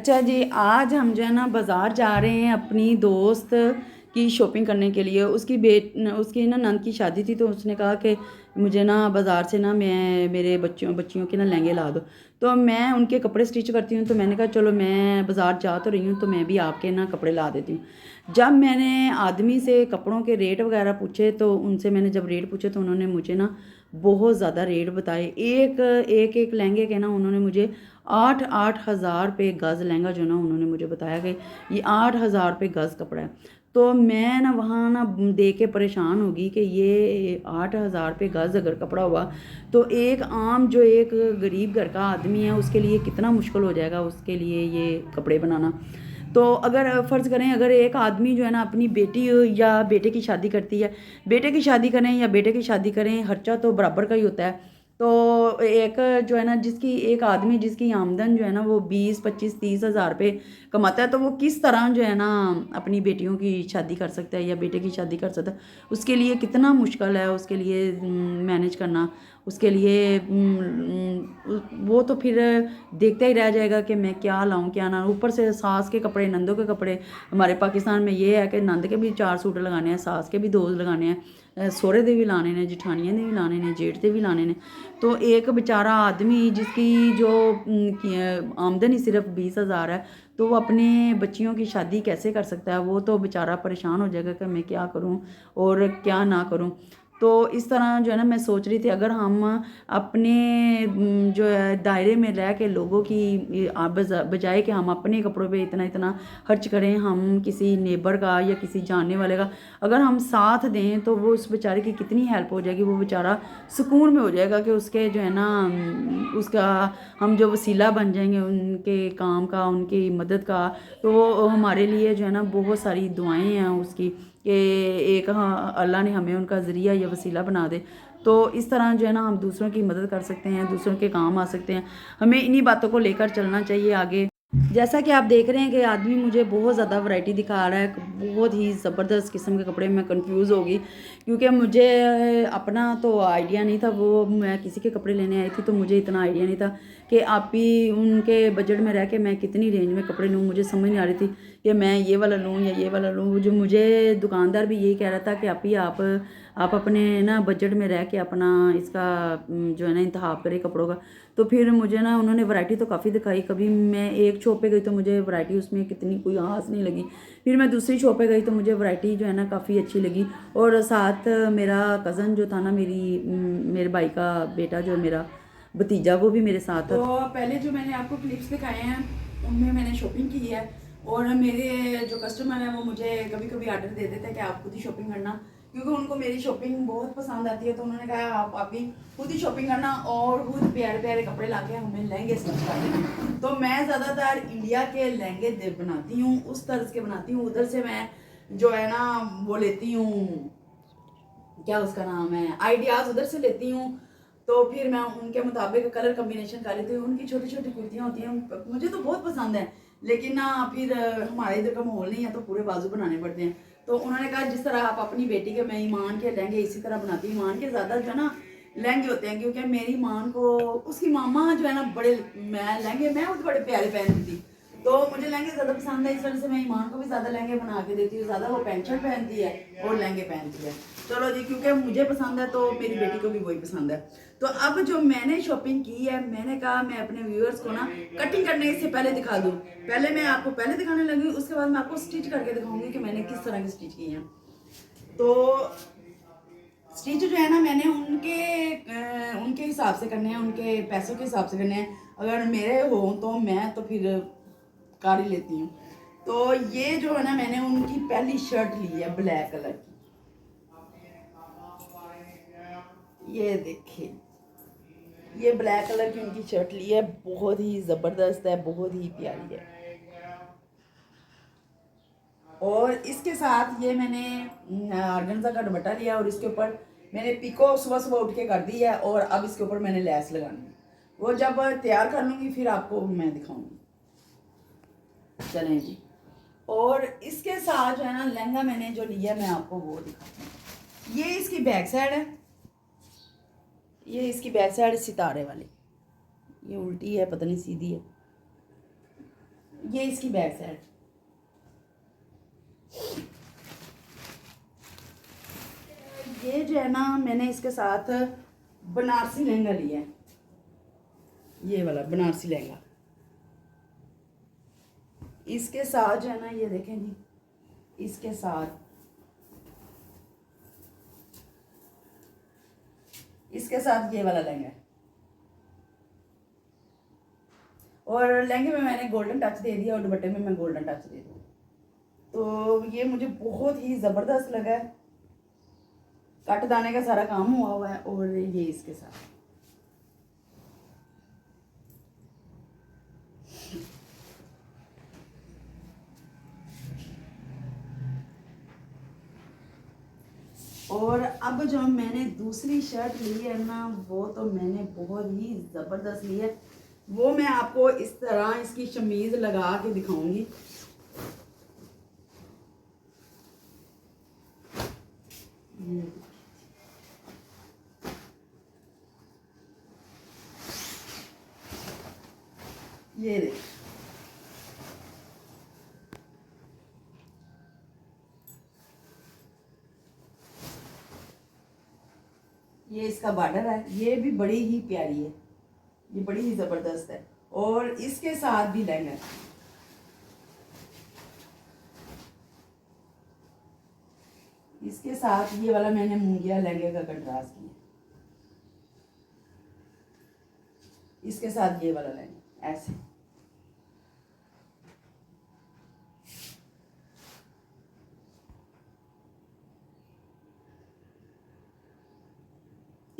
अच्छा जी, आज हम जो है ना बाज़ार जा रहे हैं अपनी दोस्त की शॉपिंग करने के लिए। उसकी ना नंद की शादी थी, तो उसने कहा कि मुझे ना बाज़ार से ना मैं मेरे बच्चियों के ना लहंगे ला दो। तो मैं उनके कपड़े स्टिच करती हूँ, तो मैंने कहा चलो मैं बाज़ार जा तो रही हूँ, तो मैं भी आपके ना कपड़े ला देती हूँ। जब मैंने आदमी से कपड़ों के रेट वगैरह पूछे, तो उनसे मैंने जब रेट पूछे तो उन्होंने मुझे ना बहुत ज़्यादा रेट बताए। एक लहंगे के ना उन्होंने मुझे 8-8 हज़ार रुपये गज़ लहंगा जो ना उन्होंने मुझे बताया कि ये 8 हज़ार रुपये गज़ कपड़ा है। तो मैं ना वहाँ ना देख के परेशान होगी कि ये 8 हज़ार रुपये गज़ अगर कपड़ा हुआ, तो एक गरीब घर का आदमी है, उसके लिए कितना मुश्किल हो जाएगा उसके लिए ये कपड़े बनाना। तो अगर फ़र्ज़ करें, अगर एक आदमी जो है ना अपनी बेटी या बेटे की शादी करती है, बेटे की शादी करें या बेटे की शादी करें, खर्चा तो बराबर का ही होता है। तो एक जो है ना एक आदमी जिसकी आमदन जो है ना वो 20, 25, 30 हज़ार रुपये कमाता है, तो वो किस तरह जो है ना अपनी बेटियों की शादी कर सकता है या बेटे की शादी कर सकता है। उसके लिए कितना मुश्किल है उसके लिए मैनेज करना। उसके लिए वो तो फिर देखता ही रह जाएगा कि मैं क्या लाऊं क्या ना। ऊपर से सास के कपड़े, नंदों के कपड़े। हमारे पाकिस्तान में ये है कि नंद के भी 4 सूट लगाने हैं, सास के भी 2 लगाने हैं, सौहरे दे भी लाने ने, जठानियां दे भी लाने ने, जेठ दे भी लाने ने। तो एक बेचारा आदमी जिसकी जो आमदन ही सिर्फ 20 हज़ार है, तो वो अपने बच्चियों की शादी कैसे कर सकता है। वो तो बेचारा परेशान हो जाएगा कि मैं क्या करूं और क्या ना करूं। तो इस तरह जो है ना मैं सोच रही थी, अगर हम अपने जो है दायरे में रह के लोगों की बजाय कि हम अपने कपड़ों पे इतना इतना खर्च करें, हम किसी नेबर का या किसी जानने वाले का अगर हम साथ दें, तो वो उस बेचारे की कितनी हेल्प हो जाएगी। वो बेचारा सुकून में हो जाएगा कि उसके जो है ना उसका हम जो वसीला बन जाएंगे उनके काम का, उनकी मदद का। तो वो हमारे लिए जो है ना बहुत सारी दुआएं हैं उसकी कि एक, हाँ, अल्लाह ने हमें उनका ज़रिया या वसीला बना दे। तो इस तरह जो है ना हम दूसरों की मदद कर सकते हैं, दूसरों के काम आ सकते हैं। हमें इन्हीं बातों को लेकर चलना चाहिए आगे। जैसा कि आप देख रहे हैं कि आदमी मुझे बहुत ज़्यादा वैरायटी दिखा रहा है, बहुत ही ज़बरदस्त किस्म के कपड़े। मैं कंफ्यूज होगी क्योंकि मुझे अपना तो आइडिया नहीं था। वो मैं किसी के कपड़े लेने आई थी, तो मुझे इतना आइडिया नहीं था कि आप ही उनके बजट में रह के मैं कितनी रेंज में कपड़े लूँ। मुझे समझ नहीं आ रही थी कि मैं ये वाला लूँ या ये वाला लूँ। जो मुझे दुकानदार भी यही कह रहा था कि आप अपने ना बजट में रह के अपना इसका जो है ना इंतखाब करें कपड़ों का। तो फिर मुझे ना उन्होंने वैरायटी तो काफ़ी दिखाई। कभी मैं एक शॉप पे गई तो मुझे वैरायटी उसमें कितनी कोई खास नहीं लगी। फिर मैं दूसरी शॉप पे गई तो मुझे वैरायटी जो है ना काफ़ी अच्छी लगी। और साथ मेरा कज़न जो था ना, मेरे भाई का बेटा, जो मेरा भतीजा, वो भी मेरे साथ था। तो पहले जो मैंने आपको क्लिप्स दिखाए हैं उनमें मैंने शॉपिंग की है। और मेरे जो कस्टमर हैं वो मुझे कभी कभी ऑर्डर दे देते हैं कि आप खुद ही शॉपिंग करना, क्योंकि उनको मेरी शॉपिंग बहुत पसंद आती है। तो उन्होंने कहा आप भी खुद ही शॉपिंग करना और खुद प्यारे प्यारे कपड़े लाके हमें लहंगे स्टिच कर देना। तो मैं ज़्यादातर इंडिया के लहंगे बनाती हूँ, उस तर्ज के बनाती हूँ। उधर से मैं जो है ना वो लेती हूँ, क्या उसका नाम है, आइडियाज़ उधर से लेती हूँ। तो फिर मैं उनके मुताबिक कलर कम्बिनेशन कर लेती हूँ। उनकी छोटी छोटी कुर्तियाँ होती हैं, मुझे तो बहुत पसंद है। लेकिन ना फिर हमारे इधर का माहौल नहीं है, तो पूरे बाजू बनाने पड़ते हैं। तो उन्होंने कहा जिस तरह आप अपनी बेटी के मैं ईमान के लहंगे इसी तरह बनाती हूँ। ईमान के ज़्यादा जो है ना लहंगे होते हैं, क्योंकि मेरी ईमान को उसकी मामा जो है ना बड़े लहंगे मैं वो बड़े प्यारे पहनती थी। तो मुझे लहंगे ज़्यादा पसंद है, इस वजह से मैं ईमान को भी ज़्यादा लहंगे बना के देती हूँ। ज़्यादा वो पेंट शर्ट पहनती है और लहंगे पहनती है। चलो जी, क्योंकि मुझे पसंद है तो मेरी बेटी को भी वही पसंद है। तो अब जो मैंने शॉपिंग की है, मैंने कहा मैं अपने व्यूअर्स को ना कटिंग करने से पहले दिखा दूँ। पहले मैं आपको पहले दिखाने लगी, उसके बाद मैं आपको स्टिच करके दिखाऊंगी कि मैंने किस तरह की स्टिच की है। तो स्टिच जो है ना मैंने उनके हिसाब से करने हैं, उनके पैसों के हिसाब से करने हैं। अगर मेरे हो तो मैं तो फिर कर ही लेती हूँ। तो ये जो है ना मैंने उनकी पहली शर्ट ली है ब्लैक कलर की, ये देखिए, ये ब्लैक कलर की उनकी शर्ट ली है। बहुत ही ज़बरदस्त है, बहुत ही प्यारी है। और इसके साथ ये मैंने ऑर्गेन्जा का दुपट्टा लिया और इसके ऊपर मैंने पिको सुबह सुबह उठ के कर दी है। और अब इसके ऊपर मैंने लेस लगानी है, वो जब तैयार कर लूँगी फिर आपको मैं दिखाऊंगी। चलें जी। और इसके साथ जो है ना लहंगा मैंने जो लिया मैं आपको वो दिखाती हूँ। ये इसकी बैक साइड है, ये इसकी बैक साइड सितारे वाली, ये उल्टी है पता नहीं सीधी है। ये इसकी बैक साइड। ये जो है ना मैंने इसके साथ बनारसी लहंगा लिया है, ये वाला बनारसी लहंगा। इसके साथ जो है ना ये देखें जी, इसके साथ ये वाला लहंगा है। और लहंगे में मैंने गोल्डन टच दे दिया और दुपट्टे में मैं गोल्डन टच दे दूँ, तो ये मुझे बहुत ही ज़बरदस्त लगा है। कट दाने का सारा काम हुआ है और ये इसके साथ। और अब जो मैंने दूसरी शर्ट ली है ना, वो तो मैंने बहुत ही ज़बरदस्त ली है। वो मैं आपको इस तरह इसकी शमीज़ लगा के दिखाऊंगी। ये देख, ये इसका बॉर्डर है, ये भी बड़ी ही प्यारी है, ये बड़ी ही ज़बरदस्त है। और इसके साथ भी लहंगा है, इसके साथ ये वाला मैंने मूंगिया लहंगे का कंट्रास्ट किया, इसके साथ ये वाला लहंगा ऐसे।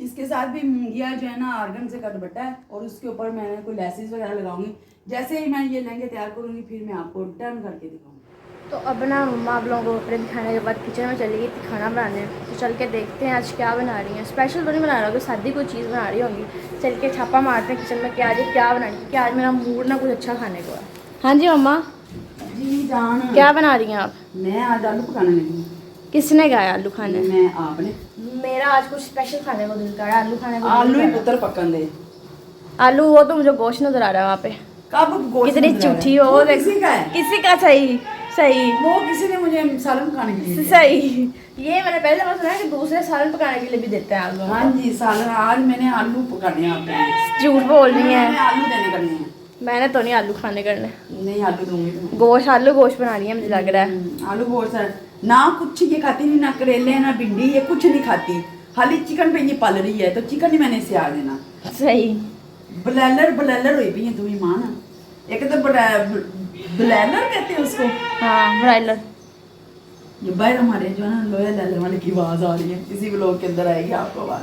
इसके साथ भी मूंगिया जो है ना आर्गन का दुपट्टा है और उसके ऊपर मैंने कोई लेसेस वगैरह लगाऊंगी। जैसे ही मैं ये लहंगे तैयार करूंगी फिर मैं आपको टर्न करके दिखाऊंगी। तो अब ना मम्मा आप लोगों को कपड़े दिखाने के बाद किचन में चली गई थी खाना बनाने। तो चल के देखते हैं आज क्या बना रही हैं। स्पेशल तो नहीं बना रहा होगी, सादी कोई चीज़ बना रही होंगी। चल के छापा मारते हैं किचन में कि आज क्या बनानी, क्योंकि आज मेरा मूड ना कुछ अच्छा खाने को है। हाँ जी मम्मा जी जान, क्या बना रही हैं आप? मैं आज आलू पकाने लगी हूँ। किसने कहा आलू खाने? मैं आपने। मेरा आज कुछ स्पेशल खाने को दिल कर रहा है, आलू खाने को। आलू ही पुत्र पकन दे। आलू वो तो मुझे गोश्त नजर आ रहा है वहाँ पे। कब गोश्त? कितनी झूठी हो। वो किसी का है? किसी का? सही सही, वो किसी ने मुझे सालन पकाने के लिए। सही, ये मैंने पहले दफा सुना है कि दूसरे सालन पकाने के लिए भी देते हैं आलू। हाँ जी सालन। आज मैंने आलू पकाने हैं आपके लिए। झूठ बोल रही है। मैंने आलू देने करने हैं। मैंने तो नहीं आलू खाने करने। नहीं आलू दूंगी तुम्हें। गोश्त, आलू गोश्त बना रही है मुझे लग रहा है। आलू गोश्त है ना, कुछ ये खाती नहीं, ना करेले ना भिंडी, ये कुछ नहीं खाती। खाली चिकन पे ये पल रही है, तो चिकन ही मैंने इसे आ देना। सही। ब्लैलर हुई पी है तुम्हें मां ना। एक तो ब्लैलर कहते हैं उसको। हाँ ब्राइलर। ये बाहर हमारे जो है ना लोया लैलर वाले की आवाज आ रही है, किसी ब्लॉग के अंदर आएगी आपको आवाज।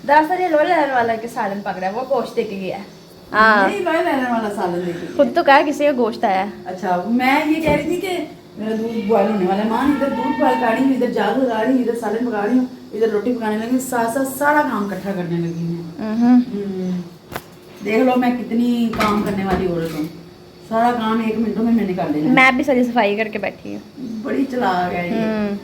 दरअसल ये लोया लैलर वाला के सालन पक रहा है, वो गोश्त दे के गया है। हाँ नहीं लोया लैलर वाला सालन देखिए। खुद तो कहा किसी का गोश्त आया है। अच्छा मैं ये कह रही थी कि मेरा दूध बॉयल होने वाला है। मां इधर दूध बॉयल कर रही हूँ, इधर जाग लगा रही हूँ, इधर सालन पका रही हूँ, इधर रोटी पकाने लगी, साथ साथ सारा काम इकट्ठा करने लगी मैं। देख लो मैं कितनी काम करने वाली औरत हूँ। सारा काम 1 मिनटों में मैंने कर लेना। मैं भी सारी सफाई करके बैठी हूँ। बड़ी चालाक है ये।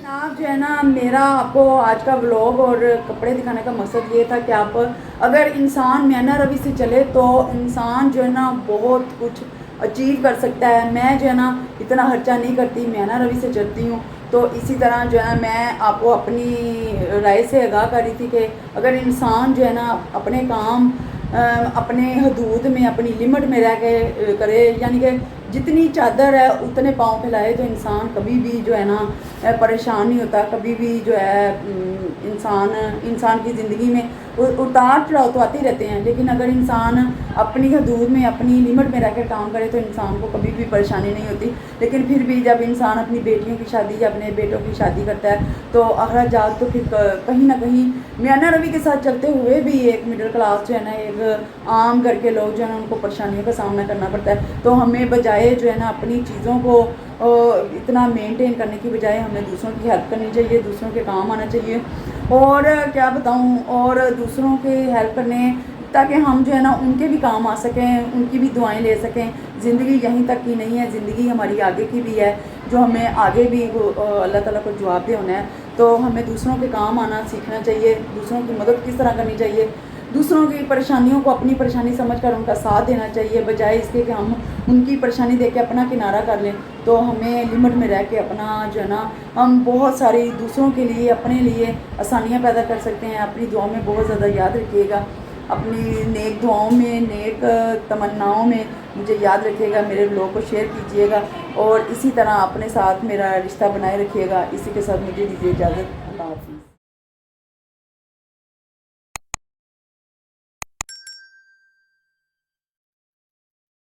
आप जो है ना, मेरा आपको आज का व्लॉग और कपड़े दिखाने का मकसद ये था कि आप अगर इंसान म्याना रवि से चले तो इंसान जो है ना बहुत कुछ अचीव कर सकता है। मैं जो है ना इतना खर्चा नहीं करती, म्याना रवि से चलती हूँ। तो इसी तरह जो है मैं आपको अपनी राय से आगाह कर रही थी कि अगर इंसान जो है ना अपने काम अपने हदूद में, अपनी लिमिट में रह के करे, यानी कि जितनी चादर है उतने पाँव फैलाए, तो इंसान कभी भी जो है ना परेशान नहीं होता। कभी भी जो है इंसान की ज़िंदगी में उतार चढ़ाव तो आते ही रहते हैं, लेकिन अगर इंसान अपनी हदूद में, अपनी लिमिट में रहकर काम करे तो इंसान को कभी भी परेशानी नहीं होती। लेकिन फिर भी जब इंसान अपनी बेटियों की शादी या अपने बेटों की शादी करता है तो अखराजात तो फिर कहीं ना कहीं म्याना रवि के साथ चलते हुए भी एक मिडिल क्लास जो है ना, एक आम घर के लोग जो है ना, उनको परेशानियों का सामना करना पड़ता है। तो हमें बजाय जो है ना अपनी चीज़ों को इतना मेंटेन करने की बजाय हमें दूसरों की हेल्प करनी चाहिए, दूसरों के काम आना चाहिए। और क्या बताऊं, और दूसरों की हेल्प करने ताकि हम जो है ना उनके भी काम आ सकें, उनकी भी दुआएं ले सकें। ज़िंदगी यहीं तक की नहीं है, ज़िंदगी हमारी आगे की भी है, जो हमें आगे भी अल्लाह ताला को जवाब दे होना है। तो हमें दूसरों के काम आना सीखना चाहिए, दूसरों की मदद किस तरह करनी चाहिए। दूसरों की परेशानियों को अपनी परेशानी समझकर उनका साथ देना चाहिए, बजाय इसके कि हम उनकी परेशानी देख के अपना किनारा कर लें। तो हमें लिमिट में रह के अपना जो है ना, हम बहुत सारी दूसरों के लिए, अपने लिए आसानियाँ पैदा कर सकते हैं। अपनी दुआओं में बहुत ज़्यादा याद रखिएगा, अपनी नेक दुआओं में, नेक तमन्नाओं में मुझे याद रखिएगा, मेरे व्लॉग को शेयर कीजिएगा और इसी तरह अपने साथ मेरा रिश्ता बनाए रखिएगा। इसी के साथ मुझे दीजिए इजाज़त। अल्लाह हाफ़िज़।